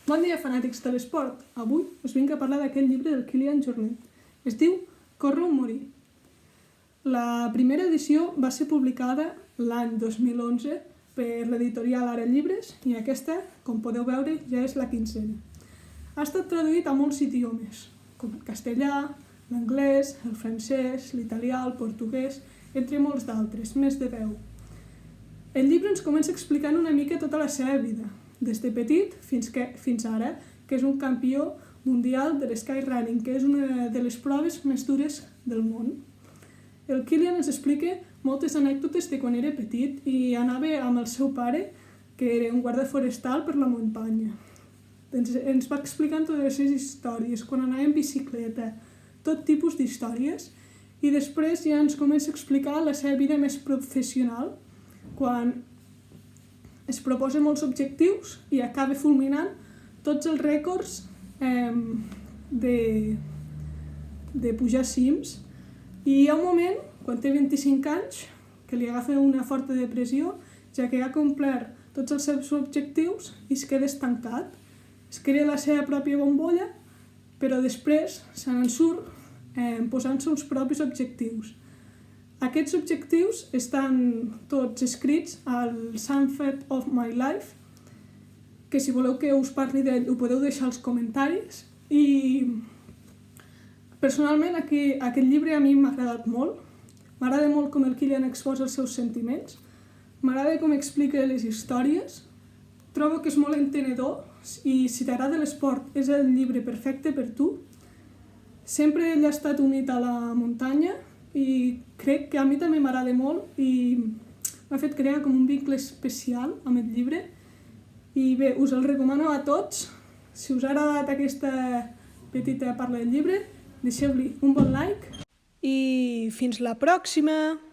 Bon dia, fanàtics de l'esport. Avui us vinc a parlar d'aquest llibre del Kilian Jornet. Es diu Córrer o morir. La primera edició va ser publicada l'any 2011 per l'editorial Ara Llibres i aquesta, com podeu veure, ja és la 15a. Ha estat traduït a molts idiomes, com el castellà, l'anglès, el francès, l'italià, el portuguès, entre molts d'altres, més de 10. El llibre ens comença explicant una mica tota la seva vida, des de petit fins ara, que és un campió mundial de l'skyrunning, que és una de les proves més dures del món. El Kilian ens explica moltes anècdotes de quan era petit i anava amb el seu pare, que era un guarda forestal per la muntanya. Ens va explicant totes les seves històries, quan anava en bicicleta, tot tipus d'històries, i després ja ens comença a explicar la seva vida més professional, quan es proposa molts objectius i acaba fulminant tots els rècords de pujar cims. I hi ha un moment, quan té 25 anys, que li agafa una forta depressió, ja que ha complert tots els seus objectius i es queda estancat. Es crea la seva pròpia bombolla, però després se n'en surt posant-se uns propis objectius. Aquests objectius estan tots escrits al Sunset of My Life, que si voleu que us parli d'ell ho podeu deixar als comentaris. I personalment aquest llibre a mi m'ha agradat molt. M'agrada molt com el Kilian exposa els seus sentiments. M'agrada com explica les històries. Trobo que és molt entenedor i si t'agrada l'esport és el llibre perfecte per tu. Sempre ell ha estat unit a la muntanya i crec que a mi també m'agrada molt i m'ha fet crear com un vincle especial amb el llibre. I bé, us el recomano a tots. Si us ha agradat aquesta petita parla del llibre, deixeu-li un bon like i fins la pròxima!